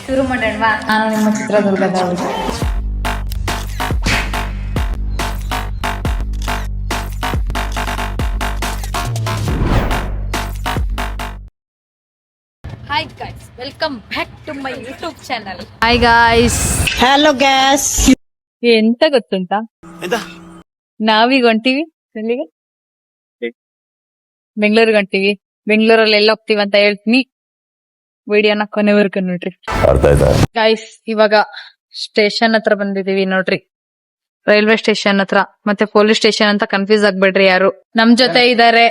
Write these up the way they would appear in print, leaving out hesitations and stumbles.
ಶುರು ಮಾಡೋಣವಾ? ನಾನು ನಿಮ್ಮ ಚಿತ್ರದುರ್ಗದ ಹುಡುಗಿ. Hi guys, welcome back to my YouTube channel. Hi guys, hello guys. ಎಂತ ಗೊತ್ತುಂಟಾ, ನಾವೀಗ ಹೊಂಟಿವಿ ಎಲ್ಲಿಗೆ? ಬೆಂಗಳೂರಿಗೆ ಹೊಂಟಿವಿ. ಬೆಂಗಳೂರಲ್ಲಿ ಎಲ್ಲ ಹೋಗ್ತೀವಿ ಅಂತ ಹೇಳ್ತೀನಿ, ವಿಡಿಯೋನ ಕೊನೆವರೆಗೂ ನೋಡ್ರಿ. ಗಾಯ್ಸ್, ಇವಾಗ ಸ್ಟೇಷನ್ ಹತ್ರ ಬಂದಿದೀವಿ ನೋಡ್ರಿ. ರೈಲ್ವೆ ಸ್ಟೇಷನ್ ಹತ್ರ, ಮತ್ತೆ ಪೊಲೀಸ್ ಸ್ಟೇಷನ್ ಅಂತ ಕನ್ಫ್ಯೂಸ್ ಆಗ್ಬೇಡ್ರಿ ಯಾರು. ನಮ್ ಜೊತೆ ಇದಾರೆ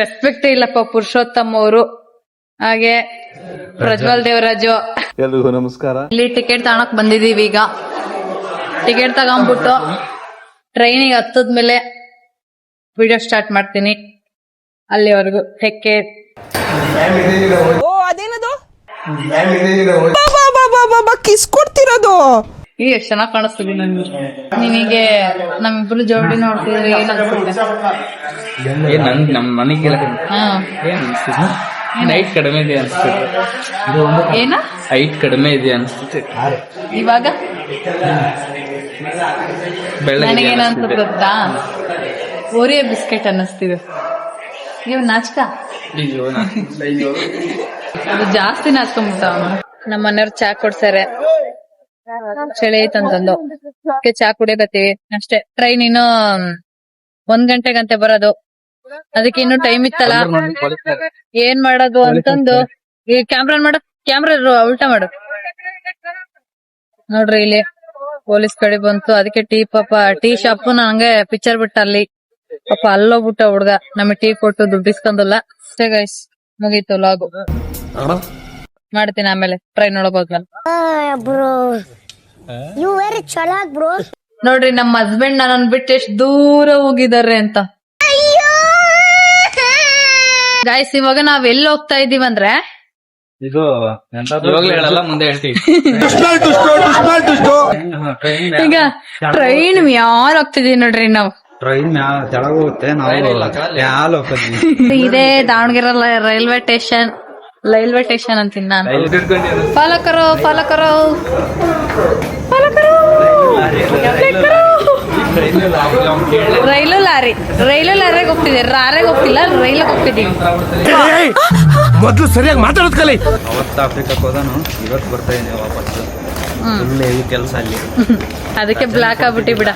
ರೆಸ್ಪೆಕ್ಟ್ ಇಲ್ಲಪ್ಪ ಪುರುಷೋತ್ತಮ್ ಅವರು, ಹಾಗೆ ಪ್ರಜ್ವಲ್ ದೇವರಾಜು. ಎಲ್ರಿಗೂ ನಮಸ್ಕಾರ. ಇಲ್ಲಿ ಟಿಕೆಟ್ ತಗೊಳಕ್ ಬಂದಿದೀವಿ. ಈಗ ಟಿಕೆಟ್ ತಗೊಂಡ್ಬಿಟ್ಟು ಟ್ರೈನಿಗೆ ಹತ್ತದ್ಮೇಲೆ ವಿಡಿಯೋ ಸ್ಟಾರ್ಟ್ ಮಾಡ್ತೀನಿ. ಅಲ್ಲಿವರೆಗೂ ಟೇಕ್ ಕೇರ್. ಅದೇನದು ಕಿಸ್ ಕೊಡ್ತಿರೋದು? ಈಗ ಎಷ್ಟು ಚೆನ್ನಾಗ್ ಕಾಣಿಸ್ತೀವಿ ನನ್ಗೆ. ನಿಮಗೆ ನಮ್ಮಿಬ್ರು ಜೋಡಿ ನೋಡ್ತಿದ್ರೆ ಏನ್ ಹೈಟ್ ಕಡಿಮೆ ಇದೆ ಅನ್ಸುತ್ತೆ. ಏನ ಹೈಟ್ ಕಡಿಮೆ ಇದೆ ಅನ್ಸುತ್ತೆ. ಇವಾಗ ನನಗೇನ ಅನ್ಸುತ್ತೆ ಗೊತ್ತಾ, ಓರಿಯೋ ಬಿಸ್ಕೆಟ್ ಅನ್ನಿಸ್ತಿದೆ. ಇವ್ ನಾಚ್ಕ ಅದು ಜಾಸ್ತಿ ನಾಚ್ಕೊಂಡ್ಬಿಟ್ಟ. ನಮ್ಮ ಮನೆಯವ್ರು ಚಾ ಕೊಡ್ಸಾರೆ, ಚಳಿ ಐತಂತಂದು ಚಾ ಕುಡಿಯಕತ್ತೀವಿ ಅಷ್ಟೇ. ಟ್ರೈನ್ ಇನ್ನು 1 ಗಂಟೆಗಂತೆ ಬರೋದು, ಅದಕ್ಕೆ ಇನ್ನು ಟೈಮ್ ಇತ್ತಲ್ಲ, ಏನ್ ಮಾಡೋದು ಅಂತಂದು ಈ ಕ್ಯಾಮ್ರಾ ಉಲ್ಟಾ ಮಾಡು ನೋಡ್ರಿ. ಇಲ್ಲಿ ಪೊಲೀಸ್ ಕಡೆ ಬಂತು, ಅದಕ್ಕೆ ಟೀ ಶಾಪ್ ನಂಗೆ ಪಿಕ್ಚರ್ ಬಿಟ್ಟ ಅಲ್ಲಿ ಪಾಪ ಅಲ್ಲೋಗ್ಬಿಟ್ಟ ಹುಡ್ಗ. ನಮಗೆ ಟೀ ಕೊಟ್ಟು ದುಡ್ಡು ಇಸ್ಕೊಂಡಲ್ಲ ಅಷ್ಟೇ ಗೈಸ್, ಮುಗೀತು ಲಾಗು. ಮಾಡ್ತೀನಿ ಆಮೇಲೆ ಟ್ರೈನ್ ಒಳಗ್ ಹೋದ್ಮೇಲೆ. ನೋಡ್ರಿ ನಮ್ಮ ಹಸ್ಬೆಂಡ್ ನನ್ನನ್ ಬಿಟ್ಟು ಎಷ್ಟು ದೂರ ಹೋಗಿದಾರೆ ಅಂತ. ಗಾಯ್ಸ್, ಇವಾಗ ನಾವ್ ಎಲ್ಲಿ ಹೋಗ್ತಾ ಇದೀವಂದ್ರೆ, ಇದು ಹೇಳಲ್ಲ, ಮುಂದೆ ಹೇಳ್ತೀವಿ. ಈಗ ಟ್ರೈನ್ ಯಾರು ಹೋಗ್ತಿದೀವಿ ನೋಡ್ರಿ ನಾವು. ಟ್ರೈನ್ ಕೆಳಗೆ ಹೋಗುತ್ತೆ, ನಾವು ಇದೇ ದಾವಣಗೆರೆ ರೈಲ್ವೆ ಸ್ಟೇಷನ್ ಅಂತೀನಿ ನಾನು. ಪಾಲಕರು ರೈಲು ಲಾರಿಗೆ ಹೋಗ್ತಿದ್ದೀವಿ. ರಾರಿಗೆ ಹೋಗ್ತಿಲ್ಲ, ರೈಲಿಗೆ ಹೋಗ್ತಿದೀವಿ. ಮೊದ್ಲು ಸರಿಯಾಗಿ ಮಾತಾಡೋದ್ ಕಲಿ. ಅವತ್ತು ಆಫ್ರಿಕಾಕ್ ಹೋದನು, ಇವತ್ತು ಬರ್ತಾ ಇದೀನಿ ವಾಪಸ್. ಕೆಲಸ ಅಲ್ಲಿ, ಅದಕ್ಕೆ ಬ್ಲಾಕ್ ಆಗ್ಬಿಟ್ಟಿ ಬಿಡ,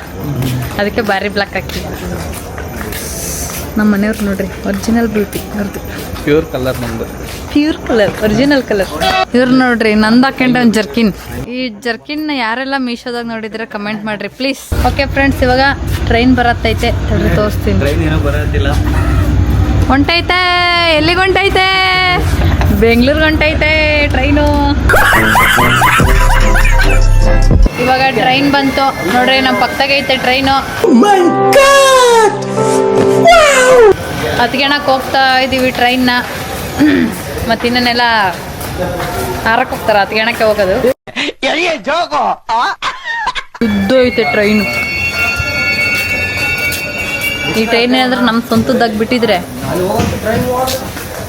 ಅದಕ್ಕೆ ಬಾರಿ ಬ್ಲಾಕ್ ಹಾಕಿ. ನಮ್ಮ ಮನೆಯವ್ರು ನೋಡ್ರಿ, ಒರಿಜಿನಲ್ ಬ್ಯೂಟಿ ಅವ್ರದ್ದು. ಪ್ಯೂರ್ ಕಲರ್, ನಮ್ದು ಪ್ಯೂರ್ ಕಲರ್, ಒರಿಜಿನಲ್ ಕಲರ್. ಇವ್ರು ನೋಡ್ರಿ, ನಂದ್ ಹಾಕೊಂಡ ಒಂದ್ ಜರ್ಕಿನ್. ಈ ಜರ್ಕಿನ್ ಯಾರೆಲ್ಲ ಮೀಶೋದಾಗ ನೋಡಿದ್ರೆ ಕಮೆಂಟ್ ಮಾಡ್ರಿ ಪ್ಲೀಸ್. ಓಕೆ ಫ್ರೆಂಡ್ಸ್, ಇವಾಗ ಟ್ರೈನ್ ಬರತ್ತೈತೆ, ತೋರಿಸ್ತೀನಿ. ಟ್ರೈನ್ ಏನೋ ಬರೋದಿಲ್ಲ, ಹೊಂಟೈತೆ. ಎಲ್ಲಿಗೆ ಹೊಂಟೈತೆ? ಬೆಂಗಳೂರಿಗೆ ಹೊಂಟೈತೆ ಟ್ರೈನು. ಇವಾಗ ಟ್ರೈನ್ ಬಂತು ನೋಡ್ರಿ, ನಮ್ ಪಕ್ಕದಾಗೈತೆ ಟ್ರೈನು. ಹತ್ಗೆಣಕ್ ಹೋಗ್ತಾ ಇದೀವಿ ಟ್ರೈನ್ನ. ಮತ್ತಿನ್ನೆಲ್ಲ ಹಾರಕ್ ಹೋಗ್ತಾರ, ಹತ್ಗೆಣಕ್ಕೆ ಹೋಗೋದು. ಉದ್ದ ಐತೆ ಟ್ರೈನು. ಈ ಟ್ರೈನ್ ಏನಾದ್ರೆ ನಮ್ ಸ್ವಂತದಾಗ ಬಿಟ್ಟಿದ್ರೆ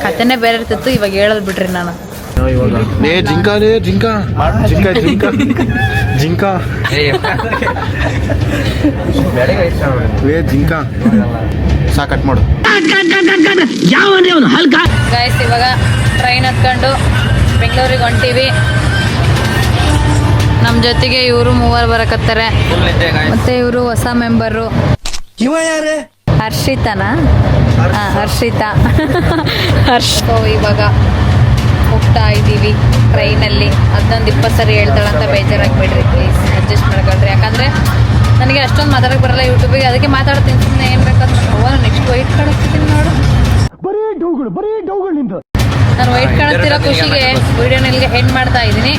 ಕತೆನೆ ಬೇರೆ ಇರ್ತಿತ್ತು. ಇವಾಗ ಹೇಳದ್ ಬಿಡ್ರಿ ನಾನು. ಸಾಕಟ್ ಮಾಡು ಗಾಯ್ಸ್, ಇವಾಗ ಟ್ರೈನ್ ಹತ್ಕೊಂಡು ಬೆಂಗಳೂರಿಗೆ ಹೊಂಟೀವಿ. ನಮ್ ಜೊತೆಗೆ ಇವರು 3 ಬರಕತ್ತಾರೆ. ಮತ್ತೆ ಇವರು ಹೊಸ ಮೆಂಬರು. ಹರ್ಷಿತಾನಾ? ಹರ್ಷಿತಾ. ಇವಾಗ ಹೋಗ್ತಾ ಇದೀವಿ ಟ್ರೈನಲ್ಲಿ. ಅದೊಂದು 20 ಸರಿ ಹೇಳ್ತಾಳಂತ ಬೇಜಾರಾಗ್ಬಿಡ್ರಿ ಪ್ಲೀಸ್, ಅಡ್ಜಸ್ಟ್ ಮಾಡ್ಕೊಳ್ರಿ. ಯಾಕಂದ್ರೆ ನನಗೆ ಅಷ್ಟೊಂದು ಮಾತಾಡಕ್ ಬರಲ್ಲ ಯೂಟ್ಯೂಬಿಗೆ, ಅದಕ್ಕೆ ಮಾತಾಡ್ತೀನಿ ಸುಮ್ಮನೆ. ಏನ್ ಬೇಕಾದ್ರೆ ನೆಕ್ಸ್ಟ್ ವೈಟ್ ಕಾಣಿಸ್ತೀನಿ ನೋಡು. ನಾನು ವೈಟ್ ಕಾಣಿಸ್ತಿರೋ ಖುಷಿಗೆ ವಿಡಿಯೋನಿಗೆ ಎಂಡ್ ಮಾಡ್ತಾ ಇದೀನಿ.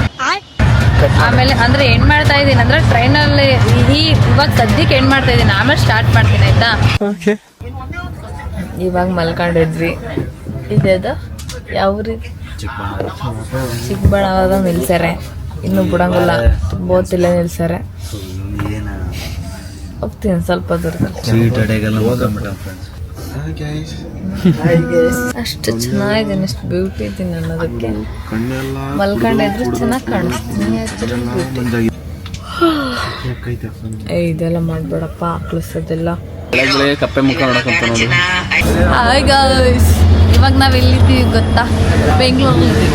ಆಮೇಲೆ ಅಂದ್ರೆ ಎಂಡ್ ಮಾಡ್ತಾ ಇದೀನಿ ಅಂದ್ರೆ ಟ್ರೈನಲ್ಲಿ ಇವಾಗ ಸದ್ಯಕ್ಕೆ ಎಂಡ್ ಮಾಡ್ತಾ ಇದೀನಿ, ಆಮೇಲೆ ಸ್ಟಾರ್ಟ್ ಮಾಡ್ತೀನಿ ಆಯ್ತಾ. ಇವಾಗ ಮಲ್ಕೊಂಡಿದ್ವಿ. ಇದೇದು ಯಾವ ರೀತಿ ಚಿಕ್ಕಬಳ್ಳಾವಾಗ ನಿಲ್ಸಾರೆ, ಇನ್ನು ಬಿಡಂಗಿಲ್ಲ, ಬೋತಿಲ್ಲ ನಿಲ್ಸಾರೆ. ಹೋಗ್ತೀನಿ ಸ್ವಲ್ಪ ದೂರದಲ್ಲಿ. ಅಷ್ಟು ಚೆನ್ನಾಗಿದ್ದೀನಿ, ಅಷ್ಟು ಬ್ಯೂಟಿ ಇದ್ದೀನಿ ಅನ್ನೋದಕ್ಕೆ. ಮಲ್ಕೊಂಡಿದ್ರು ಚೆನ್ನಾಗಿ ಕಾಣಿಸ್ತೀನಿ. ಇದೆಲ್ಲ ಮಾಡ್ಬೇಡಪ್ಪ, ಕಳಿಸೋದೆಲ್ಲ. ಕಪ್ಪೆ ಮುಖ ನೋಡಕಂತ ನೋಡಿ. ಹಾಯ್ ಗಾಯ್ಸ್, ಇವಾಗ ನಾವು ಎಲ್ಲಿದ್ದೀವಿ ಗೊತ್ತಾ? ಬೆಂಗಳೂರಲ್ಲಿ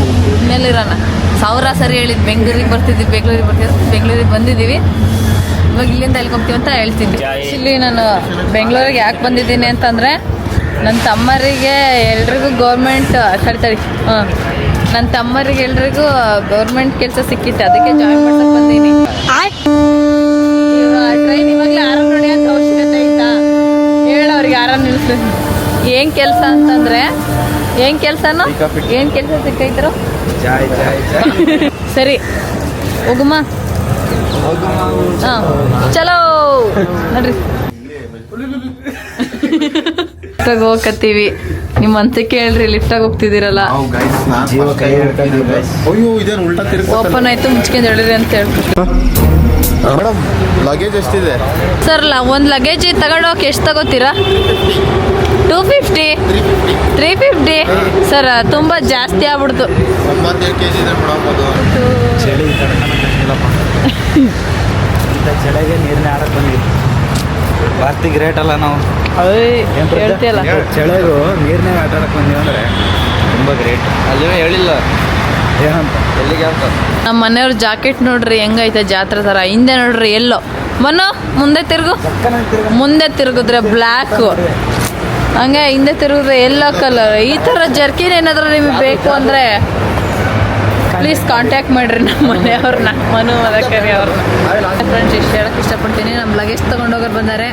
ಮೇಲಿರೋಣ. ಸಾವಿರ ಸರಿ ಹೇಳಿದ್ದು ಬೆಂಗಳೂರಿಗೆ ಬೆಂಗಳೂರಿಗೆ ಬಂದಿದ್ದೀವಿ. ಇವಾಗ ಇಲ್ಲಿಂದ ಎಲ್ಲಿ ಹೋಗ್ತೀವಿ ಅಂತ ಹೇಳ್ತೀನಿ. ಇಲ್ಲಿ ನಾನು ಬೆಂಗಳೂರಿಗೆ ಯಾಕೆ ಬಂದಿದ್ದೀನಿ ಅಂತಂದರೆ, ನನ್ನ ತಮ್ಮರಿಗೆ ಎಲ್ರಿಗೂ ಗೌರ್ಮೆಂಟ್ ನನ್ನ ತಮ್ಮರಿಗೆ ಎಲ್ರಿಗೂ ಗೌರ್ಮೆಂಟ್ ಕೆಲಸ ಸಿಕ್ಕಿತ್ತು, ಅದಕ್ಕೆ ಜಾಯಿನ್ ಮಾಡಕ್ಕೆ ಬಂದೀನಿ. ಟ್ರೈನ್ ಇವಾಗಲೇ ಆರಾಮ್ ನೋಡಿ ಅಂತ ಅವಶ್ಯಕತೆ ಐತಾ? ಹೇಳೋರಿಗೆ ಆರಾಮ್ ನಿಲ್ಸ್ತೀನಿ. ಏನ್ ಕೆಲಸ ಅಂತಂದ್ರೆ, ಏನ್ ಕೆಲಸನೋ ಏನ್ ಕೆಲಸ ಸಿಕ್ಕೈತ್ರು? ಸರಿ ಹೋಗುಮ. ಹಾ ಚಲೋ ನೋಡ್ರಿ, ಲಿಫ್ಟಾಗಿ ಹೋಗತ್ತೀವಿ. ನಿಮ್ಮ ಅನ್ಸಕ್ಕೆ ಹೇಳ್ರಿ, ಲಿಫ್ಟಾಗಿ ಹೋಗ್ತಿದ್ದೀರಲ್ಲ. ಓಪನ್ ಆಯ್ತು, ಮುಚ್ಕೊಂಡು ಹೇಳಿರಿ ಅಂತ ಹೇಳ್ಕೊಟ್ಟು. ಮೇಡಮ್ ಲಗೇಜ್ ಎಷ್ಟಿದೆ ಸರ್? ಒಂದು ಲಗೇಜ್ ತಗೊಂಡೋಗಿ ಎಷ್ಟು ತಗೋತೀರಾ? 250, 350 ಸರ್, ತುಂಬ ಜಾಸ್ತಿ ಆಗ್ಬಿಡ್ತು. 97 kg ಇದೆ ಮೇಡಮ್. ಅದು ಚಳಿ ತಡ್ಕೊಳಕ್ಕಾಗಿಲ್ಲಪ್ಪ. ಚಳಿಗೆ ನೀರಿನ ಆಡಕ್ಕೆ ಬಂದ್ವಿ. ಭಾರತಿ ಗ್ರೇಟ್ ಅಲ್ಲ ನಾವು. ಹೇಳ್ತಿಯಲ್ಲ, ಚಳಿಗೂ ನೀರಿನಾಗ ಆಟ ಆಡಕ್ಕೆ ಬಂದೀವಿ ಅಂದರೆ ತುಂಬ ಗ್ರೇಟ್. ಅಲ್ಲಿನೂ ಹೇಳಿಲ್ಲ ಏನಂತ, ಎಲ್ಲಿಗೆ ಅಂತ. ನಮ್ಮ ಮನೆಯವ್ರ ಜಾಕೆಟ್ ನೋಡ್ರಿ ಹೆಂಗೈತೆ, ಜಾತ್ರೆ ಥರ. ಹಿಂದೆ ನೋಡ್ರಿ ಎಲ್ಲೋ ಮನು, ಮುಂದೆ ತಿರುಗಿದ್ರೆ ಬ್ಲ್ಯಾಕು, ಹಂಗೆ ಹಿಂದೆ ತಿರುಗಿದ್ರೆ ಎಲ್ಲೋ ಕಲರ್. ಈ ಥರ ಜರ್ಕಿನ್ ಏನಾದರೂ ನಿಮಗೆ ಬೇಕು ಅಂದರೆ ಪ್ಲೀಸ್ ಕಾಂಟ್ಯಾಕ್ಟ್ ಮಾಡಿರಿ ನಮ್ಮ ಮನೆಯವ್ರನ್ನ, ಮನು ಮದಕರಿ ಅವ್ರನ್ನ. ಫ್ರೆಂಡ್ಸ್, ಇಷ್ಟು ಹೇಳಕ್ಕೆ ಇಷ್ಟಪಡ್ತೀನಿ. ನಮ್ಮ ಲಗೇಜ್ ತೊಗೊಂಡೋಗೋರು ಬಂದರೆ,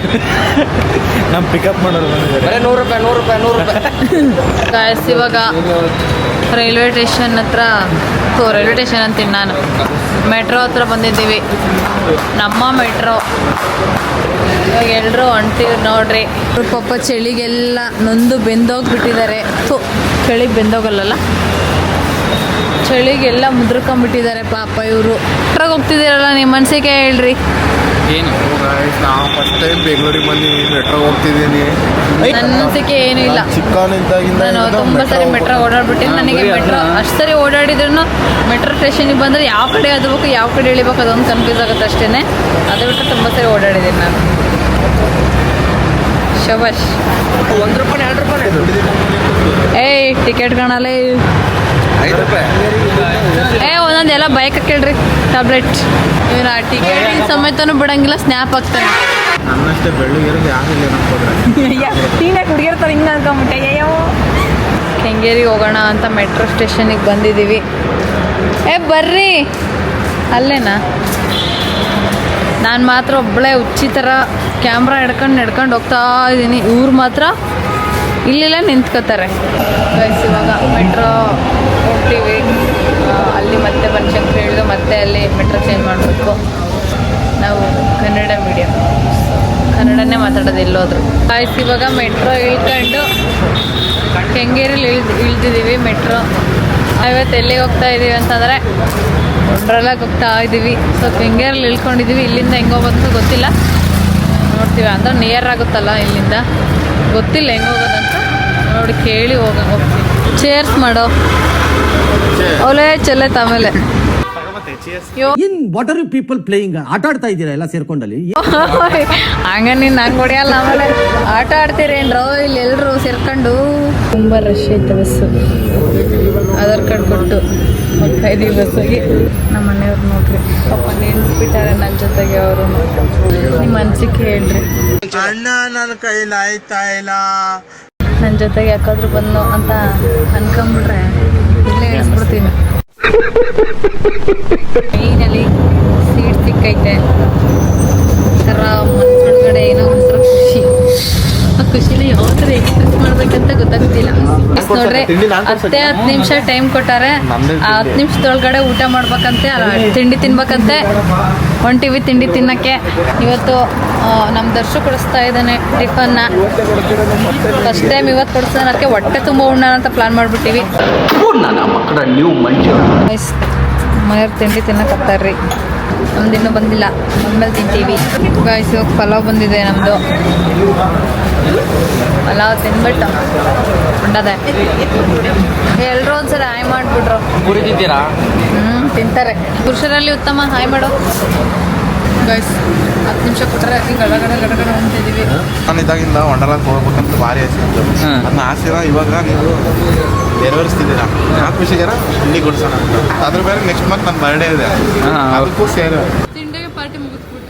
ನಮ್ಮ ಪಿಕಪ್ ಮಾಡೋರು ಬಂದಿದ್ದಾರೆ. 100 ರೂಪಾಯಿ. ಗಾಯ್ಸ್, ಇವಾಗ ರೈಲ್ವೆ ಸ್ಟೇಷನ್ ಹತ್ರ, ರೈಲ್ವೆ ಸ್ಟೇಷನ್ ಅಂತೀನಿ ನಾನು, ಮೆಟ್ರೋ ಹತ್ರ ಬಂದಿದ್ದೀವಿ. ನಮ್ಮ ಮೆಟ್ರೋ ಇವಾಗ ಎಲ್ಲರೂ ಹೊಂಟಿವಿ ನೋಡ್ರಿ. ಪಾಪ ಚಳಿಗೆಲ್ಲ ನೊಂದು ಬೆಂದೋಗ್ಬಿಟ್ಟಿದ್ದಾರೆ. ಚಳಿಗೆ ಬೆಂದೋಗಲ್ಲ, ಚಳಿಗೆಲ್ಲ ಮುದ್ರಕೊಂಡ್ಬಿಟ್ಟಿದ್ದಾರೆ ಪಾಪ ಇವರು. ಮೆಟ್ರೋಗೆ ಹೋಗ್ತಿದ್ದೀರಲ್ಲ, ನಿಮ್ಮ ಮನಸ್ಸಿಗೆ ಹೇಳ್ರಿ. ಏನು ನಾವು ಫಸ್ಟ್ ಟೈಮ್ ಬೆಂಗಳೂರಿಗೆ ಬಂದು ಮೆಟ್ರೋಗೆ ಹೋಗ್ತಿದ್ದೀನಿ. ನನ್ನ ಅನಿಸಿಕೆ ಏನೂ ಇಲ್ಲ. ಚಿಕ್ಕವನಿದ್ದಾಗಿಂದ ನಾನು ತುಂಬ ಸರಿ ಮೆಟ್ರೋ ಓಡಾಡ್ಬಿಟ್ಟಿನಿ. ನನಗೆ ಮೆಟ್ರೋ ಅಷ್ಟು ಸರಿ ಓಡಾಡಿದ್ರು ಮೆಟ್ರೋ ಸ್ಟೇಷನಿಗೆ ಬಂದರೆ ಯಾವ ಕಡೆ ಹತ್ಬೇಕು, ಯಾವ ಕಡೆ ಇಳಿಬೇಕು ಅದೊಂದು ಕನ್ಫ್ಯೂಸ್ ಆಗುತ್ತೆ ಅಷ್ಟೇ. ಅದು ಬಿಟ್ಟರೆ ತುಂಬ ಸರಿ ಓಡಾಡಿದ್ದೀನಿ ನಾನು. ಶಬಾಷ್. 1 ರೂಪಾಯಿ 2 ರೂಪಾಯಿ. ಏಯ್ ಟಿಕೆಟ್ ಕಾಣಲ್ಲ. 5 ರೂಪಾಯಿ. ಒಂದೊಂದು ಎಲ್ಲ ಬೈಕ್ ಕೇಳ್ರಿ, ಟ್ಯಾಬ್ಲೆಟ್. ಇವನು ಆ ಟಿಕೆಟ್ ಸಮೇತನೂ ಬಿಡಂಗಿಲ್ಲ, ಸ್ನ್ಯಾಪ್ ಆಗ್ತಾನೆ. ನನ್ನಷ್ಟೇ ಬೆಳ್ಳಿಗೆರಿಗೆ ಯಾರಿಲ್ಲ ಅನ್ಕೋದ್ರೆ ಟೀನೇ ಕುಡಿಗಿರ್ತಾರೆ ಹಿಂಗೆ ಅನ್ಕೊಂಬಿಟ್ಟೆ. ಅಯ್ಯೋ, ಕೆಂಗೇರಿಗೆ ಹೋಗೋಣ ಅಂತ ಮೆಟ್ರೋ ಸ್ಟೇಷನಿಗೆ ಬಂದಿದ್ದೀವಿ. ಬರ್ರಿ, ಅಲ್ಲೇನಾ? ನಾನು ಮಾತ್ರ ಒಬ್ಬಳೇ ಹುಚ್ಚಿ ಥರ ಕ್ಯಾಮ್ರಾ ನಡ್ಕೊಂಡು ಹೋಗ್ತಾ ಇದ್ದೀನಿ. ಇವ್ರು ಮಾತ್ರ ಇಲ್ಲೆಲ್ಲ ನಿಂತ್ಕೋತಾರೆ. ಇವಾಗ ಮೆಟ್ರೋ ಹೋಗ್ತೀವಿ. ಅಲ್ಲಿ ಮತ್ತೆ ಬನಶಂಕರಿ ಹೇಳಿದ್ರು, ಮತ್ತೆ ಅಲ್ಲಿ ಮೆಟ್ರೋ ಚೇಂಜ್ ಮಾಡಬೇಕು. ನಾವು ಕನ್ನಡ ಮೀಡಿಯಮ್, ಕನ್ನಡನೇ ಮಾತಾಡೋದು ಎಲ್ಲೋದ್ರು. ಆಯ್ತು, ಇವಾಗ ಮೆಟ್ರೋ ಇಳ್ಕೊಂಡು ಕೆಂಗೇರಿಲಿ ಇಳ್ದಿದ್ದೀವಿ. ಮೆಟ್ರೋ ಇವತ್ತು ಎಲ್ಲಿಗೆ ಹೋಗ್ತಾ ಇದ್ದೀವಿ ಅಂತಂದರೆ ವಂಡರ್ಲಾಗೆ ಹೋಗ್ತಾ ಇದ್ದೀವಿ. ಸೊ ಕೆಂಗೇರಲ್ಲಿ ಇಳ್ಕೊಂಡಿದ್ದೀವಿ. ಇಲ್ಲಿಂದ ಹೆಂಗೆ ಹೋಗೋದಂತ ಗೊತ್ತಿಲ್ಲ, ನೋಡ್ತೀವಿ. ಅಂದ್ರೆ ನಿಯರ್ ಆಗುತ್ತಲ್ಲ ಇಲ್ಲಿಂದ, ಗೊತ್ತಿಲ್ಲ ಹೆಂಗೆ ಹೋಗೋದಂತ. ನೋಡಿ ಕೇಳಿ ಹೋಗ್ತೀವಿ. ಚೇರ್ಸ್ ಮಾಡೋ ಒಲೆ ಚೆಲ್ಲೈತೆ. ಆಮೇಲೆ ಏನ್ what are you people playing? ಆಟ ಆಡ್ತಾ ಇದ್ದೀರಾ ಎಲ್ಲ ಸೇರ್ಕೊಂಡಲ್ಲಿ? ಹಂಗ ನೀನ್ ನಂಗೆ ಹೊಡಿಯಲ್ಲ. ಆಮೇಲೆ ಆಟ ಆಡ್ತೀರೇನ್ರೋ ಇಲ್ಲಿ ಎಲ್ರು ಸೇರ್ಕೊಂಡು? ತುಂಬಾ ರಶ್ ಐತೆ ಬಸ್ಸು. ಆಧಾರ್ ಕಾರ್ಡ್ ಕೊಟ್ಟು ಹೋಗ್ತಾ ಇದೀವಿ ಬಸ್ಸಿಗೆ. ನಮ್ಮ ಮನೆಯವ್ರು ನೋಡ್ರಿ, ಪಾಪ ನಿಂತ್ಬಿಟ್ಟಾರೆ ನನ್ನ ಜೊತೆಗೆ. ಅವರು ನಿಮ್ಮ ಅನ್ಸಿಕೆ ಹೇಳ್ರಿ. ಅಣ್ಣ ನನ್ನ ಕೈಲಿ ಆಯ್ತಾ ಇಲ್ಲ. ನನ್ನ ಜೊತೆಗೆ ಯಾಕಾದ್ರೂ ಬಂದು ಅಂತ ಅನ್ಕೊಂಬಿಟ್ರೆ ಇಲ್ಲೇ ಇಳಿಸ್ಬಿಡ್ತೀನಿ. ಟ್ರೈನಲ್ಲಿ ಸೀಟ್ ಸಿಕ್ಕೈತೆ. ಥರ ಮನಸ್ಸೊಳಗಡೆ ಏನೋ ಒಂಥರ ಖುಷಿ. ಆ ಖುಷಿನ ಯಾವ ಥರ ಎಕ್ಸ್ಪ್ರೆಸ್ ಮಾಡ್ಬೇಕಂತ ಗೊತ್ತಾಗ್ತಿಲ್ಲ. ನೋಡ್ರಿ, 10 ನಿಮಿಷ ಟೈಮ್ ಕೊಟ್ಟಾರೆ. ಆ 10 ನಿಮಿಷದೊಳಗಡೆ ಊಟ ಮಾಡ್ಬೇಕಂತೆ, ತಿಂಡಿ ತಿನ್ಬೇಕಂತೆ. ಹೊಂಟಿವಿ ತಿಂಡಿ ತಿನ್ನಕ್ಕೆ. ಇವತ್ತು ನಮ್ಮ ದರ್ಶು ಕೊಡಿಸ್ತಾ ಇದ್ದಾನೆ ಟಿಫನ್ನ. ಫಸ್ಟ್ ಟೈಮ್ ಇವತ್ತು ಕೊಡಿಸೋಣಕ್ಕೆ ಹೊಟ್ಟೆ ತುಂಬ ಉಣ್ಣೋಣ ಅಂತ ಪ್ಲಾನ್ ಮಾಡಿಬಿಟ್ಟಿವಿ. ಮನೆಯವ್ರು ತಿಂಡಿ ತಿನ್ನಕತ್ತಾರ್ರಿ. ನಮ್ದು ಇನ್ನೂ ಬಂದಿಲ್ಲ, ಆಮೇಲೆ ತಿಂತೀವಿ. ಗಾಯ್ಸ್ ಇವಾಗ ಪಲಾವ್ ಬಂದಿದೆ ನಮ್ಮದು. ಪಲಾವ್ ತಿಂದ್ಬಿಟ್ಟು ಉಂಡದೆ. ಎಲ್ಲರೂ ಒಂದ್ಸಲ ಹಾಯ್ ಮಾಡಿಬಿಟ್ರು. ಪೂರಿ ತಿಂತೀರಾ? ತಿಂತಾರೆ. ಪುರುಷರಲ್ಲಿ ಉತ್ತಮ ಹಾಯ್ ಮಾಡೋ. ಗಾಯ್ಸ್ 10 ನಿಮಿಷ ಕೊಟ್ಟರೆ ಗಡಗಡೆ ಹೊಂಟಿದ್ದೀವಿ. ನಾನು ಇದಾಗಿಂದ ವಂಡರ್ಲಾಕ್ ಹೋಗ್ಬೇಕಂತ ಭಾರಿ ಆಸೆ ಇತ್ತು. ಅದನ್ನ ಆಸೆನ ಇವಾಗ ನೀವು ನೆರವೇರಿಸ್ತಿದ್ದೀರಾ. 4 ವಿಷಯನ ಇಲ್ಲಿ ಕೊಡ್ಸೋಣ ಅಂತ. ಅದ್ರ ಬೇರೆ ನೆಕ್ಸ್ಟ್ ಮಂತ್ ನನ್ನ ಬರ್ಡೇ ಇದೆ, ಅದಕ್ಕೂ ಸೇರಿ ತಿಂಡಿಗೆ ಪಾರ್ಟಿ ಮುಗಿಸ್ಬಿಟ್ಟ.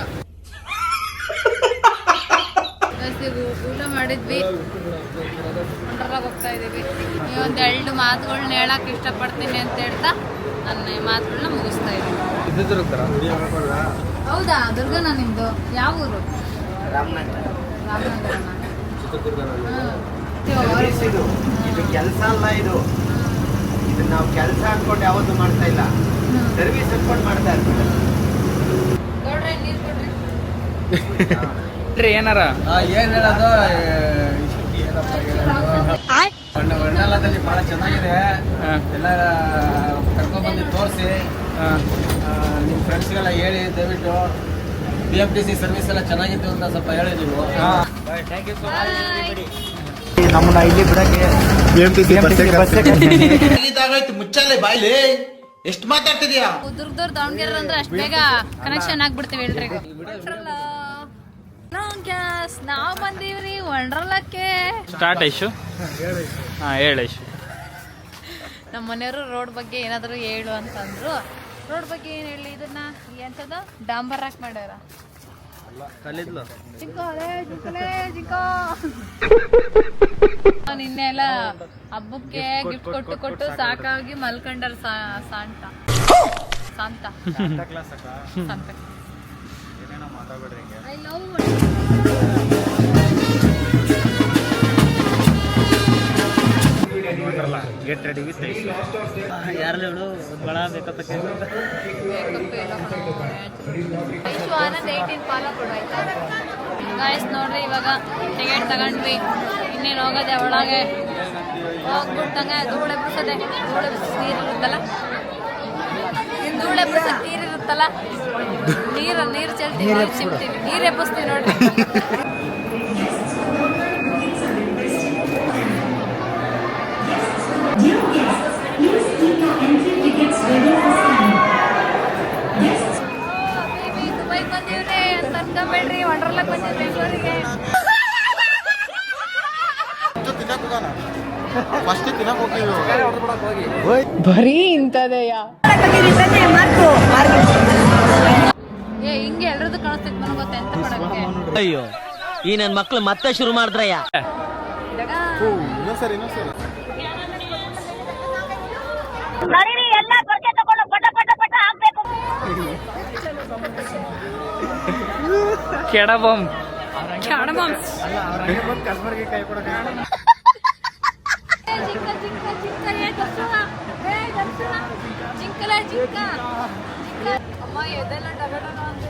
ಊಟ ಮಾಡಿದ್ವಿ, ವಂಡರ್ಲಾಗ್ ಹೋಗ್ತಾ ಇದ್ದೀವಿ. ನೀವೊಂದು 2 ಮಾತುಗಳನ್ನ ಹೇಳಕ್ಕೆ ಇಷ್ಟಪಡ್ತೀನಿ ಅಂತ ಹೇಳ್ತಾ ನನ್ನ ಮಾತುಗಳನ್ನ ಮುಗಿಸ್ತಾ ಇದ್ದೀನಿ. ಹೌದಾ? ದುರ್ಗನ ನಿಮ್ದು ಯಾವ ಊರು? ರಾಮನಗರನ. ಇದು ಕೆಲಸ ಅಲ್ಲ, ಇದು ನಾವು ಕೆಲಸ ಅನ್ಕೊಂಡು ಯಾವತ್ತೂ ಮಾಡ್ತಾ ಇಲ್ಲ, ಸರ್ವಿಸ್ ಅನ್ಕೊಂಡು ಮಾಡ್ತಾ ಇರ್ತೀವಿ. ನೋಡ್ರಿ ನೀರು ಕೊಡ್ರಿ. ಏನಾರ ಏನ್ ಹೇಳೋದು, ವಂಡರ್ಲಾದಲ್ಲಿ ಬಹಳ ಚೆನ್ನಾಗಿದೆ. ಎಲ್ಲ ಕರ್ಕೊಂಡ್ಬಂದು ತೋರಿಸಿ, ನಿಮ್ಮ ಫ್ರೆಂಡ್ಸ್ಗೆಲ್ಲ ಹೇಳಿ ದಯವಿಟ್ಟು BMTC ಸರ್ವಿಸ್ ಎಲ್ಲ ಚೆನ್ನಾಗಿತ್ತು ಅಂತ ಸ್ವಲ್ಪ ಹೇಳಿ ನೀವು. ನಮ್ಮನ್ನ ಇಲ್ಲಿ ಬಿಡಕ್ಕೆ ಮುಚ್ಚಾಲೆ ಬಾಯ್ಲಿ ಎಷ್ಟು ಮಾತಾಡ್ತಿದ್ಯಾ? ದುರ್ಗದವ್ರು ದಾವಣಗೆರೆ ಅಂದ್ರೆ ಅಷ್ಟು ಬೇಗ ಕನೆಕ್ಷನ್ ಆಗ್ಬಿಡ್ತೀವಿ. ಹೇಳ್ರಿ ನಾವು ಬಂದೀವ್ರಿ ವಂಡರ್ಲಾಕ್ಕೆ. ಸ್ಟಾರ್ಟ್ ಐಶು. ಹಾಂ ಹೇಳು ಐಶು. ನಮ್ಮ ಮನೆಯವರು ರೋಡ್ ಬಗ್ಗೆ ಏನಾದರೂ ಹೇಳು ಅಂತಂದ್ರು. ರೋಡ್ ಬಗ್ಗೆ ಏನು ಹೇಳಿ, ಇದನ್ನ ಎಂಥದ್ದು ಡಾಂಬರ್ ಹಾಕಿ ಮಾಡ್ಯಾರ. ನಿನ್ನೆ ಎಲ್ಲ ಹಬ್ಬಕ್ಕೆ ಗಿಫ್ಟ್ ಕೊಟ್ಟು ಕೊಟ್ಟು ಸಾಕಾಗಿ ಮಲ್ಕೊಂಡರ್ Santa. I love get ready with ಯಾರಲ್ಲಿ ಹೇಳು ಬಳ ಬೇಕಪ್ಪ. ಆನಂದ್ 18 ಫಾಲೋ ಕೊಡು ಆಯ್ತಾ. ಗಾಯ್ಸ್ ನೋಡ್ರಿ, ಇವಾಗ ಟಿಕೆಟ್ ತಗೊಂಡ್ವಿ. ಇನ್ನೇನು ಹೋಗೋದೆ ಒಳಗೆ. ಹೋಗ್ಬಿಟ್ಟಂಗೆ ಧೂಳೆ ಬಿಡಿಸೋದೆ. ಧೂಳೆ ಬಿಡಿಸ್ ನೀರಿರುತ್ತಲ್ಲ, ಧೂಳೆ ಬಿಡಿಸೋಕೆ ನೀರಿರುತ್ತಲ್ಲ, ನೀರು ಚೆಲ್ತೀವಿ, ನೀರು ಚಿಮ್ತೀವಿ, ನೀರು ಎಬ್ಬಿಸ್ತೀವಿ ನೋಡ್ರಿ. ದುಬೈಗೆ ಬಂದಿವ್ರಿ ಅಂತ ಅನ್ಕೊಂಬೇಡ್ರಿ, ವಂಡರ್ಲಾಗ್ ಬಂದಿವ್ರಿ ಬೆಂಗಳೂರಿಗೆ. ಫಸ್ಟ್ ತಿನ್ನಕ್ ಹೋಗ್ತೀವಿ. ಬರೀ ಇಂಥದೆಯ ಹಿಂಗೆ ಎಲ್ರದ್ದು ಕಾಣಿಸ್ತೈತೆ ನನಗೆ ಗೊತ್ತ ಎಂತ ಮಾಡಕ್ಕೆ. ಅಯ್ಯೋ, ಈ ನನ್ ಮಕ್ಳು ಮತ್ತೆ ಶುರು ಮಾಡಿದ್ರಯ್ಯ. ಇನ್ನೊಂದ್ಸರಿ ಕೆಡಬಂ ಕಸ್ಬರ್ಗೆ ಕೈ ಕೊಡ. ಅಮ್ಮ ಎದೆಲ್ಲ ಡಗಡನ ಅಂತ.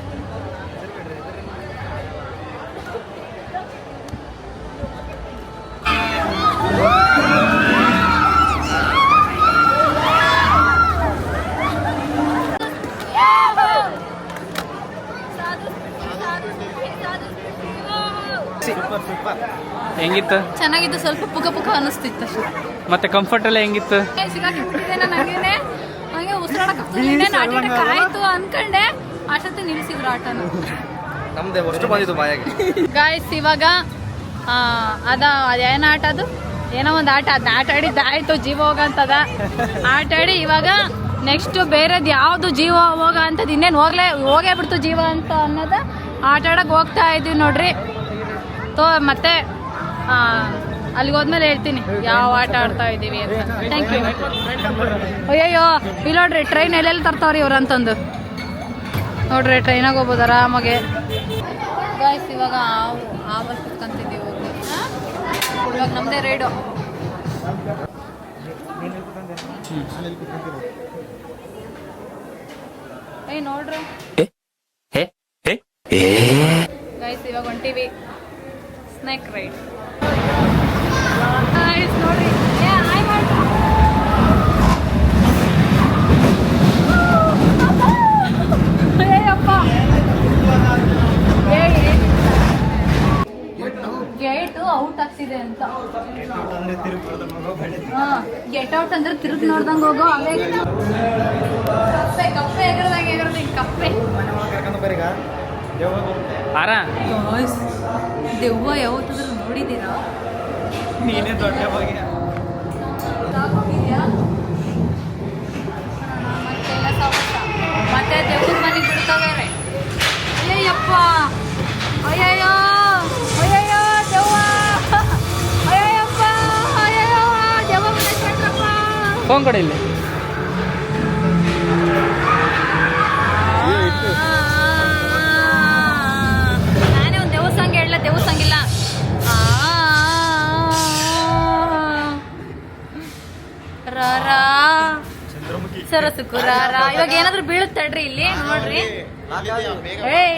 ಹೆಂಗಿತ್ತು? ಚೆನ್ನಾಗಿತ್ತು. ಸ್ವಲ್ಪ ಪುಕ ಪುಕ ಅನಿಸ್ತಿತ್ತು ಅಷ್ಟೇ. ಮತ್ತೆ ಕಂಫರ್ಟ್ ಎಲ್ಲ ಹೆಂಗಿತ್ತು? ಸಿಗಾಕಿಬಿಟ್ಟಿದೆ ನನಗೇನೆ. ಹಂಗೆ ಉಸಿರಾಡಕ್ಕೆ ಆಯ್ತು ಅನ್ಕೊಂಡೆ, ಅಷ್ಟೊತ್ತು ನಿಲ್ಸಿದ್ರು ಆಟನ. ನಮ್ದೇ ಅಷ್ಟು ಬಂದಿದ್ದು ಬಾಯಾಗಿ. ಗಾಯ್ಸ್ ಇವಾಗ ಅದೇನ ಆಟ, ಅದು ಏನೋ ಒಂದು ಆಟ, ಅದನ್ನ ಆಟ ಆಡಿದ್ದು ಆಯ್ತು, ಜೀವ ಹೋಗಂತದ ಆಟ ಆಡಿ. ಇವಾಗ ನೆಕ್ಸ್ಟ್ ಬೇರೆದು ಯಾವುದು ಜೀವ ಹೋಗ ಅಂತದ್ದು, ಇನ್ನೇನು ಹೋಗೇ ಬಿಡ್ತು ಜೀವ ಅಂತ ಅನ್ನೋದ ಆಟ ಆಡಕ್ಕೆ ಹೋಗ್ತಾ ಇದ್ದೀವಿ ನೋಡ್ರಿ. ಮತ್ತೆ ಅಲ್ಲಿಗೆ ಹೋದ್ಮೇಲೆ ಹೇಳ್ತೀನಿ ಯಾವ ಆಟ ಆಡ್ತಾ ಇದ್ದೀವಿ ಅಂತ. Thank you. ಅಯ್ಯಯ್ಯೋ, ಇಲ್ಲಿ ನೋಡ್ರಿ ಟ್ರೈನ್ ಎಲ್ಲೆಲ್ಲಿ ತರ್ತಾವ್ರಿ ಇವ್ರು ಅಂತಂದು. ನೋಡ್ರಿ ಟ್ರೈನಾಗ ಹೋಗ್ಬೋದು ಆರಾಮಾಗೆ. ಗಾಯ್ಸ್ ಇವಾಗ ಆ ಬಸ್ ಕುತ್ಕೊಂತಿದ್ದೀವಿ. ಇವಾಗ ನಮ್ಮದೇ ರೈಡು. ನೋಡ್ರಿ ಗೈಸ್, ಇವಾಗ ಹೊಂಟಿವಿ ಸ್ನೇಕ್ ರೈಡ್. ಗೈಸ್ ನೋಡ್ರಿ, ಅಯ್ಯಪ್ಪ ಗೆಟ್ ಔಟ್ ಅಂದ್ರೆ ತಿರುಗಿ ನೋಡ್ದಂಗ್ ಹೋಗೋ ಅವೇ ಕಪ್ಪೆ ಕಪ್ಪೆ ಎಗರದಂಗೆ ಕಪ್ಪೆ ದೆವ್ವ ಯಾವತ್ತಾದ್ರೂ ನೋಡಿದೀರಾ? ನೀನೇ ದೊಡ್ಡ ಬಗ್ಗೆ ಮತ್ತೆ ದೇವ್ರ ಮನೆಗೆ ಬಿಡ್ತಾರೆ. ಅಯ್ಯಯ್ಯಪ್ಪ ಅಯ್ಯಯ್ಯೋ ಅಯ್ಯಯ್ಯೋ ದೆವ್ವ ಅಯ್ಯಯ್ಯಪ್ಪ ಅಯ್ಯಯ್ಯೋ ದೆವ್ವ ಮನೆ ಸೇರ್ಕಪ್ಪ. ಫೋನ್ ಕೊಡಿ ಇಲ್ಲಿ. ನಾನೇ ಒಂದು ದೇವಸ್ಥಾನ ಹೇಳಲ್ಲ, ದೇವಸ್ಥಾನ ಇಲ್ಲ. ರಾರಾ ಸರಸುಕುರಾರ. ಇವಾಗ ಏನಾದ್ರು ಬೀಳುತ್ತಡ್ರಿ ಇಲ್ಲಿ ನೋಡ್ರಿ.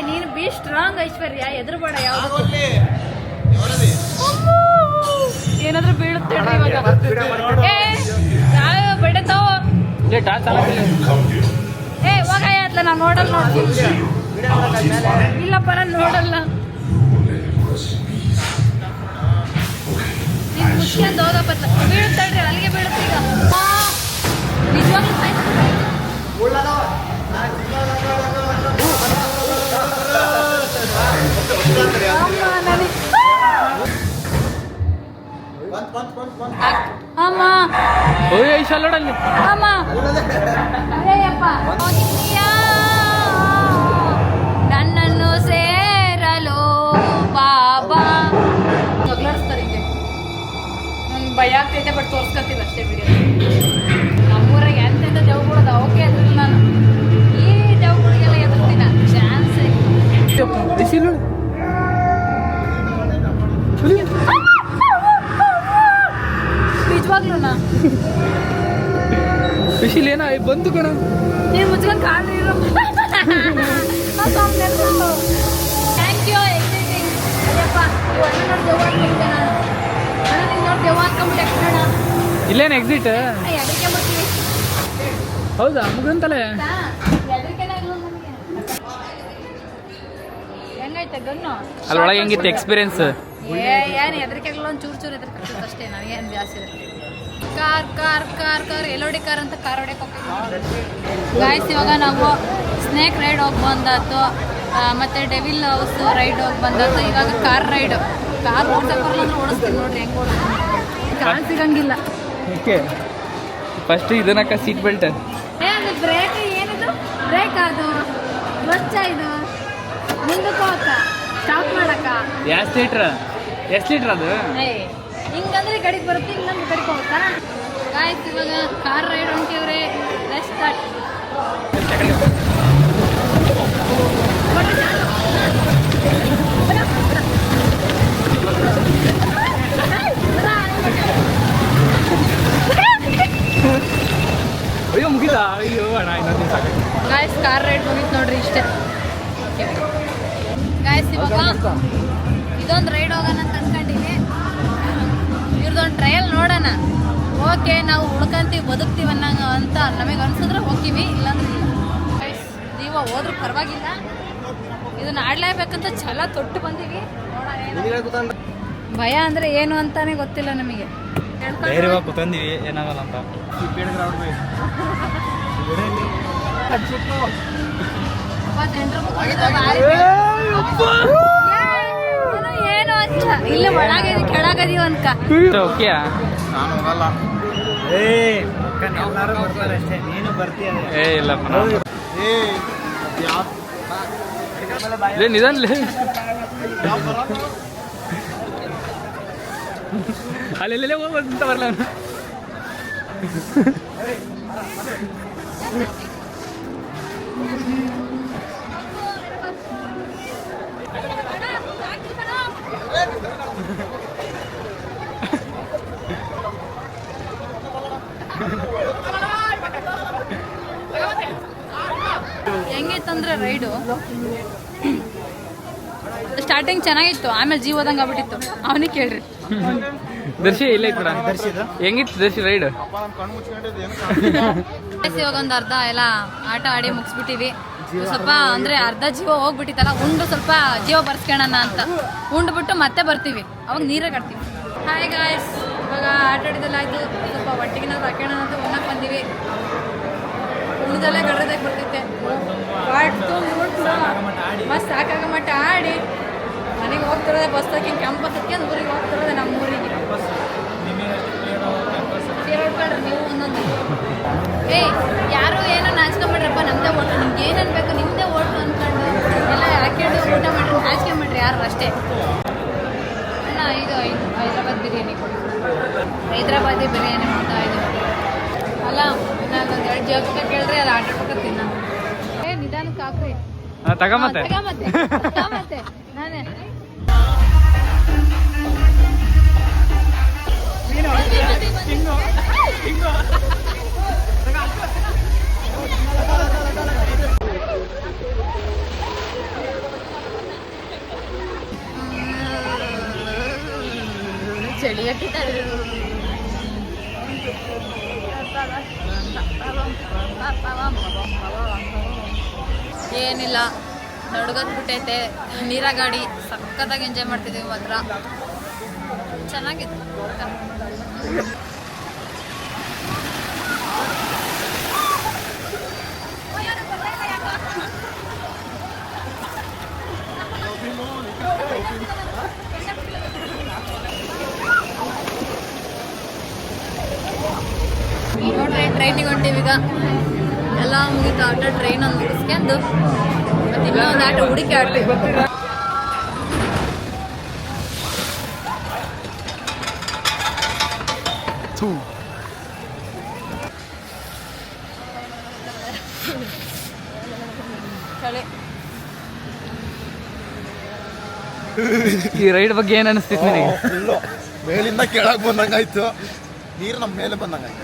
ನೀನ್ ಬಿ ಸ್ಟ್ರಾಂಗ್ ಐಶ್ವರ್ಯ, ಎದುರುಬೇಡ ಯಾವ್ದು. ಏನಾದ್ರು ಬೀಳುತ್ತಡ್ರಿ ಇವಾಗ. ಯಾವ ಬಿಡತಾವ ಇವಾಗ ಅತ್ಲ ನಾವ್ ನೋಡಲ್ಲ ನೋಡ್ತೀನಿ. ಇಲ್ಲಪ್ಪ ನಾನು ನೋಡಲ್ಲ. ನೀನ್ ಮುಚ್ಕೊಂಡು ಹೋಗಪ್ಪತ್ಲ ಬೀಳುತ್ತಡ್ರಿ, ಅಲ್ಲಿಗೆ ಬೀಳುತ್ತೆ ಈಗ. ನಿಜವಾಗ್ಲೂ ಅಮ್ಮ ಐಶಲ್ಲೋಡಲ್ಲಿ ಅಮ್ಮ ಅಯ್ಯಪ್ಪ ನನ್ನನ್ನು ಸೇರಲು ಬಾಬಾ. ಜಗಳಾಡಿಸ್ತಾರೆ ಹಿಂಗೆ. ನಂಗೆ ಭಯ ಆಗ್ತೈತೆ, ಬಟ್ ತೋರ್ಸ್ಕೊತಿಲ್ಲ ಅಷ್ಟೇ ವಿಡಿಯೋ. ನಮ್ಮೂರಾಗ ಎಂತೆಂಥ ದೇವ್ಗಳದ ಓಕೆ ಅದ್ರಲ್ಲಿ ನಾನು ಈ ದೇವ್ಗಳಿಗೆಲ್ಲ ಎದುರ್ತೀನ ಚಾನ್ಸ್. ನಿಜವಾಗ್ಲೂನಾ ಬಿಸಿಲೇನ ಬಂತು ಕಣ. ನೀನು ಮುಚ್ಕೊಂಡು ಕಾಣಿ. Thank you exciting. ಅಯ್ಯಪ್ಪ ನೀವು ಅಣ್ಣ ನೋಡಿ ದೆವ್ವ ಅನ್ಕೊಂಡೆ ನಾನು. ಅಣ್ಣ ನಿಂಗೆ ನೋಡಿ ದೆವ್ವ ಅನ್ಕೊಂಬಿಟ್ಟೆ ಕಣ. ಇಲ್ಲೇನು ಎಕ್ಸಿಟ್? ಎದಕ್ಕೆ ಬರ್ತೀವಿ? ಹೌದಾ ಮುಗಂತಲೆ ಎದರಿಕೆನೇ ಇಲ್ಲ ನನಗೆ. ಹೆಂಗೈತೆ ಗನ್ನು? ಅಲ್ಲೊಳಗೆ ಹೆಂಗಿತ್ತು ಎಕ್ಸ್ಪೀರಿಯನ್ಸ್? ಏನು ಎದರಿಕೆಗಳು ಒಂದು ಚೂರು ಚೂರು ಎದರ್ಕತ್ತೈತೆ ಅಷ್ಟೇ. ನನಗೇನು ಜಾಸ್ತಿ ಇದೆ. ಕಾರ್ ಕಾರ್ ಕಾರ್ ಕಾರ್ ಎಲ್ಲೋಡಿ ಕಾರ್ ಅಂತ ಕಾರ್ ಹೊಡೆಯಕ್ಕೆ ಹೋಗ್ತೀವಿ ಗಾಯ್ಸ್. ಇವಾಗ ನಾವು ಸ್ನೇಕ್ ರೈಡ್ ಹೋಗಿ ಬಂದಾತು, ಮತ್ತು ಡೆವಿಲ್ ಹೌಸ್ ರೈಡ್ ಹೋಗಿ ಬಂದಾತು. ಇವಾಗ ಕಾರ್ ರೈಡು. ಕಾರ್ ಓಡ್ಸಕ್ಕೆ ಬರಲ್ಲ ಅಂದ್ರೆ ಓಡಿಸ್ತೀನಿ ನೋಡ್ರಿ ಹೆಂಗೆ ಓಡಿಸ್ತೀನಿ. ಕಾರ್ ಸಿಗಂಗಿಲ್ಲ. ಓಕೆ ಫಸ್ಟ್ ಇದನ್ನಕ್ಕ ಸೀಟ್ ಬೆಲ್ಟ್. ಅದು ಬ್ರೇಕ್ ಏನಿದು? ಬ್ರೇಕ್ ಅದು ಕ್ಲಚ್ ಇದು ಮುಂದಕ್ಕೆ ಹೋಗಕ್ಕ ಸ್ಟಾಪ್ ಮಾಡಕ್ಕ. ಎಷ್ಟು ಲೀಟ್ರ್ ಅದು? ಹಿಂಗಂದ್ರೆ ಗಡಿಗೆ ಬರುತ್ತೆ, ಹಿಂಗಂದ್ರೆ ಗಡಿಗೆ ಹೋಗುತ್ತಾ. ಗಾಯ್ಸ್ ಇವಾಗ ಕಾರ್ ರೈಡ್ ಹೊಂಟಿವ್ರಿ. Let's start. ಅಯ್ಯೋ ಮುಗಿತಾ? ಅಯ್ಯೋ ಅಣ್ಣ ಇನ್ನೊಂದು ಸಾಕು. ಗಾಯ್ಸ್ ಕಾರ್ ರೈಡ್ ಮುಗಿತು ನೋಡ್ರಿ ಇಷ್ಟೇ. ಗಾಯ್ಸ್ ಇವಾಗ ಇದೊಂದು ರೈಡ್ ಹೋಗೋಣ ಅಂತ ಅನ್ಕೊಂಡಿವಿ. ಇವ್ರದೊಂದು ಟ್ರಯಲ್ ನೋಡೋಣ. ಓಕೆ ನಾವು ಉಳ್ಕೊಂತೀವಿ ಬದುಕ್ತೀವಿ ಅನ್ನಂಗ ಅಂತ ನಮಗೆ ಅನ್ಸಿದ್ರೆ ಹೋಗ್ತೀವಿ, ಇಲ್ಲಾಂದ್ರೆ ಇಲ್ಲ. ಗಾಯ್ಸ್ ಜೀವ ಹೋದ್ರೂ ಪರವಾಗಿಲ್ಲ, ಇದನ್ನ ಆಡ್ಲೇಬೇಕಂತ ಛಲ ತೊಟ್ಟು ಬಂದೀವಿ. ನೋಡೋಣ ಭಯ ಅಂದ್ರೆ ಏನು ಅಂತಾನೆ ಗೊತ್ತಿಲ್ಲ ನಮಗೆ. ಧೈರ್ಯವಾಗಿ ಕೂತಂದಿವಿ, ಏನಾಗಲ್ಲ ಅಂತ. ಏನು ಅಂತ ಇಲ್ಲಿ ಒಳಗೆ ಕೆಳಗದೀವ ಅನ್ಕ. ಓಕೆ ನಾನು ಹೋಗಲ್ಲ. ನೀನು ಬರ್ತೀಯ? ಏ ಇಲ್ಲಪ್ಪ ನಿಧಾನ ಅಲ್ಲೆಲ್ಲೇ ಹೋಗ್ಬಂತ ಬರಲ್ಲ. ಹೆಂಗಿತ್ತಂದ್ರೆ ರೈಡು ಸ್ಟಾರ್ಟಿಂಗ್ ಚೆನ್ನಾಗಿತ್ತು, ಆಮೇಲೆ ಜೀವದಂಗೆ ಆಗ್ಬಿಟ್ಟಿತ್ತು. ಅವನಿಗೆ ಕೇಳ್ರಿ. ದರ್ಶಿ ಇಲ್ಲ ಇತ್ತು ಹೆಂಗಿತ್ತು ದರ್ಶಿ ರೈಡ್? ಇವಾಗ ಒಂದು ಅರ್ಧ ಎಲ್ಲ ಆಟ ಆಡಿ ಮುಗಿಸ್ಬಿಟ್ಟಿವಿ. ಸ್ವಲ್ಪ ಅಂದ್ರೆ ಅರ್ಧ ಜೀವ ಹೋಗ್ಬಿಟ್ಟಿತ್ತಲ್ಲ, ಉಂಡು ಸ್ವಲ್ಪ ಜೀವ ಬರ್ಸ್ಕೊಳ್ಳೋಣ ಅಂತ ಉಂಡ್ಬಿಟ್ಟು ಮತ್ತೆ ಬರ್ತೀವಿ. ಅವಾಗ ನೀರಾಗ ಆಡ್ತೀವಿ. ಹಾಯ್ ಗಾಯ್ಸ್, ಇವಾಗ ಆಟ ಆಡಿದೆಲ್ಲ ಆಯ್ತು, ಸ್ವಲ್ಪ ಒಟ್ಟಿಗೆ ಹಾಕೋಣ ಅಂತ ಒಣ್ಣಕ್ಕೆ ಬಂದೀವಿ. ಉಳಿದಲ್ಲೇ ಗಡ್ರದಾಗ ಬರ್ತೈತೆ ಮಸ್ತ್ ಸಾಕಾಗ ಮಟ್ಟ ಆಡಿ ಮನೆಗೆ ಹೋಗ್ತಿರೋದೆ. ಬಸ್ ಹಾಕಿ ಕೆಂಪು ಹತ್ತಕ್ಕೆ ಊರಿಗೆ ಹೋಗ್ತಿರೋದೆ ನಮ್ಮ ಊರಿಗೆ. ನೀವು ಒಂದೊಂದು ಯಾರು ಏನೋ ನಾಚ್ಕೊಂಬಿಡ್ರಪ್ಪ, ನಮ್ಮದೇ ಓಟು, ನಿಮ್ಗೆ ಏನು ಅನ್ಬೇಕು ನಿಮ್ಮದೇ ಓಟು ಅಂದ್ಕೊಂಡು ಎಲ್ಲ ಹಾಕೊಂಡು ಊಟ ಮಾಡ್ರಿ, ನಾಚ್ಕೊಂಬಿಡ್ರಿ ಯಾರು ಅಷ್ಟೇ. ಅಣ್ಣ ಇದು ಹೈದ್ರಾಬಾದ್ ಬಿರಿಯಾನಿ ಕೊಡಿ. ಹೈದ್ರಾಬಾದಿ ಬಿರಿಯಾನಿ ಮಾಡ್ತಾ ಇದ್ದೀವಿ. ಅಲ್ಲ ನಾನು ಒಂದು 2 ಜೋಗ ಕೇಳಿದ್ರೆ ಅದು ಆಟ ತಿನ್ನ ನಿಧಾನಕ್ಕೆ ಹಾಕ್ರಿ. ತಗಮತ್ತೆ ನಾನೇ ಚಳಿ ಹತ್ತಿದ್ದಾರೆ. ಏನಿಲ್ಲ, ನಡುಗದ್ ಬಿಟ್ಟೈತೆ. ನೀರ ಗಾಡಿ ಸಖತ್ತಾಗಿ ಎಂಜಾಯ್ ಮಾಡ್ತಿದ್ದೀವಿ ಮಾತ್ರ. ಚೆನ್ನಾಗಿದೆ. ನೋಡ್ರಿ ಟ್ರೈನಿಗೆ ಹೊಂಟೀವೀಗ. ಎಲ್ಲ ಮುಗಿತು ಆಟ. ಟ್ರೈನ್ ಒಂದು ಮುಗಿಸ್ಕೊಂಡು ಮತ್ತೆ ಇನ್ನೊಂದು ಆಟ ಹುಡುಕಿ ಆಡ್ತೀವಿ. ಚಳಿ. ಈ ರೈಡ್ ಬಗ್ಗೆ ಏನ್ ಅನಿಸ್ತಿತ್ತು ನಿನಗೆ? ಫುಲ್ಲು ಮೇಲಿಂದ ಕೆಳಗೆ ಬಂದಂಗಾಯ್ತು, ನೀರು ನಮ್ಮ ಮೇಲೆ ಬಂದಂಗಾಯ್ತು.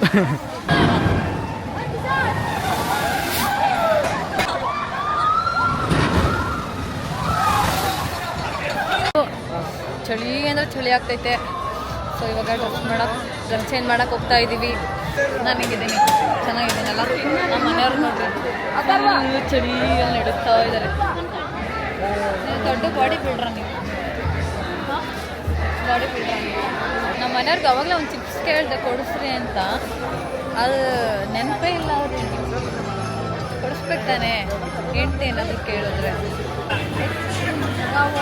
ಚಳಿ ಅಂದ್ರೆ ಚಳಿ ಆಗ್ತೈತೆ. ಸೊ ಇವಾಗ ಡ್ರೆಸ್ ಚೇಂಜ್ ಮಾಡಕ್ಕೆ ಹೋಗ್ತಾ ಇದ್ದೀವಿ. ನಾನು ಹಿಂಗಿದ್ದೀನಿ, ಚೆನ್ನಾಗಿದ್ದೀನಲ್ಲ. ನಮ್ಮ ಮನೆಯವ್ರು ನೋಡ್ರಿ ಚಳಿಯಲ್ಲಿ ನಡೀತಾ ಇದ್ದಾರೆ. ನೀವು ದೊಡ್ಡ ಬಾಡಿ ಬಿಲ್ಡ್ರ, ನೀವು ಬಾಡಿ ಬಿಲ್ಡ್ರ. ನಮ್ಮ ಮನೆಯವ್ರಿಗೆ ಅವಾಗಲೇ ಒಂದು ಚಿಪ್ಸ್ ಕೇಳಿದೆ ಕೊಡಿಸ್ರಿ ಅಂತ, ಅದು ನೆನಪೇ ಇಲ್ಲ ಅವ್ರಿಗೆ. ಕೊಡಿಸ್ಬೇಕು ತಾನೆ, ಹೆಂಡ್ತಿ ಏನಾದರೂ ಕೇಳಿದ್ರೆ. ನಾವು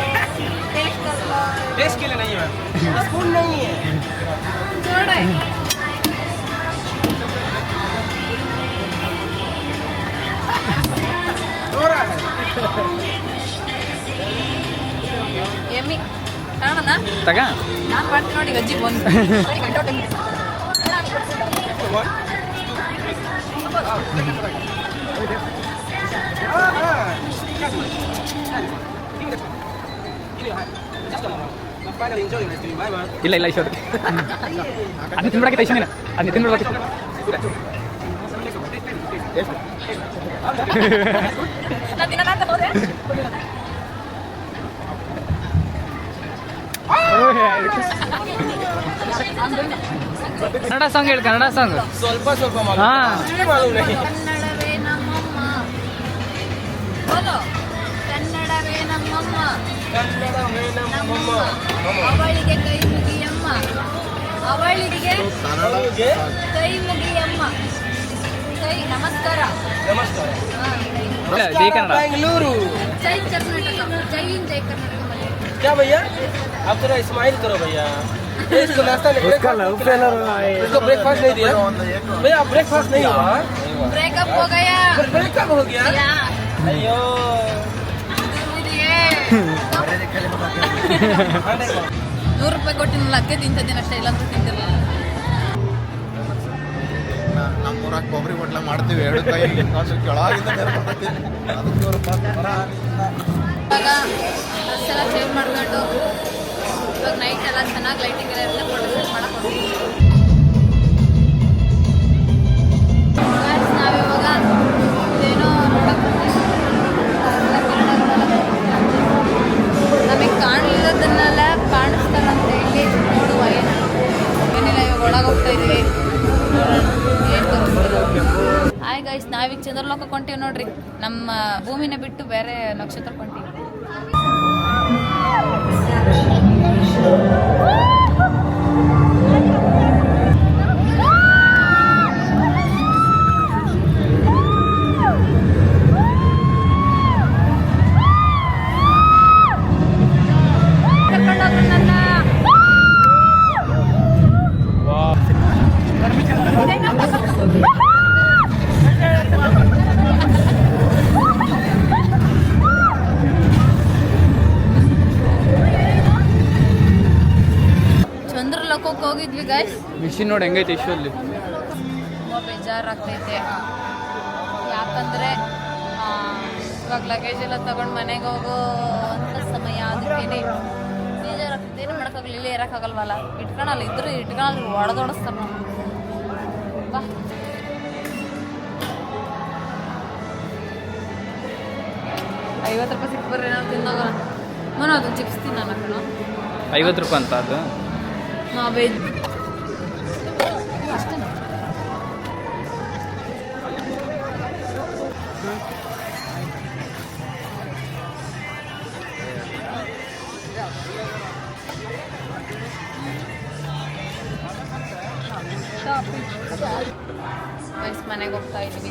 ಎಮ್ಮಿ ಕಾಣೋಣ ತಗ ನಾನು ಮಾಡ್ತೀನಿ ನೋಡಿ. ಗಜ್ಜಿ ಬಂದು ಇಲ್ಲ ಇಲ್ಲ ಐಶ್ವರ್ಯ ಅದನ್ನ ತಿನ್ಬಿಡಕ್ಕೆ ಐಶ್ವರ್ಯ ಅದನ್ನ ತಿನ್ಬಿಡ್ಬೇಕು. ಕನ್ನಡ ಸಾಂಗ್ ಹೇಳಿ, ಕನ್ನಡ ಸಾಂಗ್ ಸ್ವಲ್ಪ ಸ್ವಲ್ಪ ಹಾ. ಕನ್ನಡವೇ ನಮ್ಮಮ್ಮ, ಬೋಲೋ ಕನ್ನಡವೇ ನಮ್ಮಮ್ಮ, ನಮ್ಮಮ್ಮ ಅವಳಿಗೆ ಕೈ ಮುಗಿಯಮ್ಮ, ಅವಳಿಗೆ ಕೈ ಮುಗಿಯಮ್ಮ, ಕೈ ನಮಸ್ಕಾರ. ನಮಸ್ಕಾರ. ಜೈ ಕನ್ನಡ. बेंगलुरु। जय कर्नाटक, जय हिंद, जय कर्नाटक। क्या भैया आप थोड़ा स्माइल करो भैया। इसको नाश्ता नहीं, इसको ब्रेकफास्ट नहीं दिया भैया। ब्रेकफास्ट नहीं हुआ? ब्रेकअप हो गया। ब्रेकअप हो गया? अयो 100 ರೂಪಾಯಿ ಕೊಟ್ಟಿನ ಅಕ್ಕೆ ತಿಂತಿದ್ದೀನಿ ಅಷ್ಟೇ, ಇಲ್ಲ ಅಂತ ತಿಂತಿಲ್ಲ. ನಮ್ಮೂರಾಗ ಕೊಬ್ಬರಿ ಹೋಟ್ಲ ಮಾಡ್ತೀವಿ, 2 ಕೈ ಕೆಳಗಿಂದ ಮೇಲೆ ಬರ್ತೈತಿ. ಅದಕ್ಕೆ ಇವಾಗ ಡ್ರೆಸ್ ಎಲ್ಲ ಚೇಂಜ್ ಮಾಡ್ಕೊಂಡು ಇವಾಗ ನೈಟ್ ಎಲ್ಲ ಚೆನ್ನಾಗಿ ಲೈಟಿಂಗ್ ಎಲ್ಲ ಇರುತ್ತೆ, ಫೋಟೋ ಶೂಟ್ ಮಾಡಕ್ಕೆ ಹೋಗ್ತೀವಿ. ನಾವಿವಾಗ ಏನೋ ನೋಡಕ್ಕೆ ನಮಗೆ ಕಾಣಲಿರೋದನ್ನೆಲ್ಲ ಕಾಣಿಸ್ತಾರಂತೆ ಇಲ್ಲಿ. ನೋಡುವ ಏನಿಲ್ಲ, ಇವಾಗ ಒಳಗೆ ಹೋಗ್ತಾ ಇದೀವಿ. ಏನು ತೋರಿಸ್ತೀವಿ. ಹಾಯ್ ಗೈಸ್, ನಾವೀಗ ಚಂದ್ರಲೋಕಕ್ಕೆ ಹೊಂಟೀವಿ ನೋಡ್ರಿ. ನಮ್ಮ ಭೂಮಿನ ಬಿಟ್ಟು ಬೇರೆ ನಕ್ಷತ್ರಕ್ಕೆ ಹೊಂಟೀವಿ. ಮಿಷಿನ್ ನೋಡಿ ಹೆಂಗೈತೆ ಇಶ್ಯೂ ಅಲ್ಲಿ. ತುಂಬ ಬೇಜಾರಾಗ್ತೈತೆ. ಯಾಕಂದರೆ ಇವಾಗ ಲಗೇಜ್ ಎಲ್ಲ ತಗೊಂಡು ಮನೆಗೆ ಹೋಗೋ ಅಂತ ಸಮಯ ಅದಕ್ಕೇನೆ ಬೇಜಾರಾಗ್ತೈತೆ. ಏನು ಮಾಡೋಕ್ಕಾಗಲ್ಲ, ಇಲ್ಲೇ ಇರೋಕ್ಕಾಗಲ್ವಲ್ಲ. ಇಟ್ಕೊಳಲ್ಲ, ಇದ್ರೂ ಇಟ್ಕೊಳಲ್ಲ, ಹೊಡೆದೋಡಿಸ್ತಾರೆ ನಾವು. ಬಾ 50 ರೂಪಾಯಿ ಸಿಕ್ಕು ಬರ್ರಿ, ನಾವು ತಿನ್ನೋಗ ನಾನು ಅದು ಚಿಪ್ಸ್ ತಿನ್ನೋಣ ಕಣೋ. 50 ರೂಪಾಯಿ ಅಂತ ಅದು. ವೆಜ್ ಅಷ್ಟೇ. ಮನೆಗೆ ಹೋಗ್ತಾ ಇದ್ವಿ.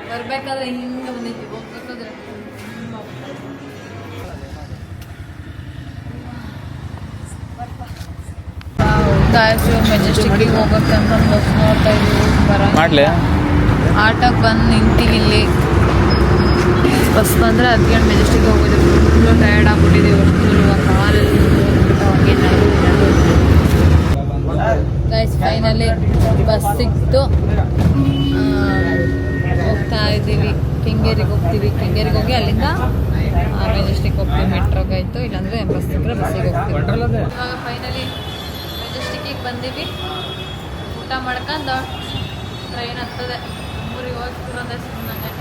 ಬರ್ಬೇಕಾದ್ರೆ ಹಿಂಗೆ ಬಂದಿದ್ವಿ, ಹೋಗ್ಬೇಕಾದ್ರೆ ಮೆಜೆಸ್ಟಿಕ್ಗೆ ಹೋಗ್ಬೇಕಂತ ಬಸ್ ನೋಡ್ತಾ ಇದ್ವಿ. ಮಾಡ್ಲಿ ಆಟೋಗೆ ಬಂದು ನಿಂತೀವಿ ಇಲ್ಲಿ. ಬಸ್ ಬಂದರೆ ಅದಕ್ಕೆ ಮೆಜೆಸ್ಟಿಕ್ಗೆ ಹೋಗಿದ್ವಿ. ಫುಲ್ಲು ಟಯರ್ಡ್ ಆಗ್ಬಿಟ್ಟಿದ್ದೀವಿ. ಫುಲ್ಲು ಕಾಲೆಲ್ಲ ಗೈಸ್ ಫೈನಲಿ ಬಸ್ ಸಿಕ್ತು. ಹೋಗ್ತಾ ಇದ್ದೀವಿ, ಕೆಂಗೇರಿಗೆ ಹೋಗ್ತೀವಿ. ಕೆಂಗೇರಿಗೆ ಹೋಗಿ ಅಲ್ಲಿಂದ ಮೆಜೆಸ್ಟಿಕ್ ಹೋಗ್ತೀವಿ. ಮೆಟ್ರೋಗೆ ಆಯಿತು, ಇಲ್ಲಾಂದರೆ ಬಸ್ ಸಿಕ್ಕರೆ ಬಸ್ಸಿಗೆ ಹೋಗ್ತೀವಿ. ಇವಾಗ ಫೈನಲಿ ಮೆಜೆಸ್ಟಿಕ್ಕಿಗೆ ಬಂದೀವಿ. ಊಟ ಮಾಡ್ಕೊಂಡು ಟ್ರೈನ್ ಹತ್ತದೆ. ಊರಿಗೆ ಹೋಗ್ತಿರೋದೇ ಸುಮ್ಮನೆ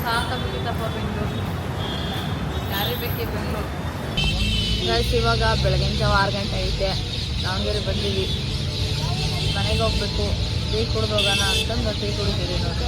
ಸಾಕಾಗ್ಬಿಟ್ಟಿತ್ತಪ್ಪ ಬೆಂಗಳೂರು. ಯಾರಿಗೆ ಬೇಕೇ ಬೆಂಗಳೂರು. ಗೈಸ್ ಇವಾಗ ಬೆಳಗಿನ ಜಾವ 6 ಗಂಟೆ ಐತೆ. ದಾವಣಗೆರೆ ಬಂದೀವಿ. ಮನೆಗೆ ಹೋಗ್ಬೇಕು. ಟೀ ಕುಡ್ದು ಹೋಗೋಣ ಅಂತಂದು ಟೀ ಕುಡಿತೀವಿ ನೋಡಿ.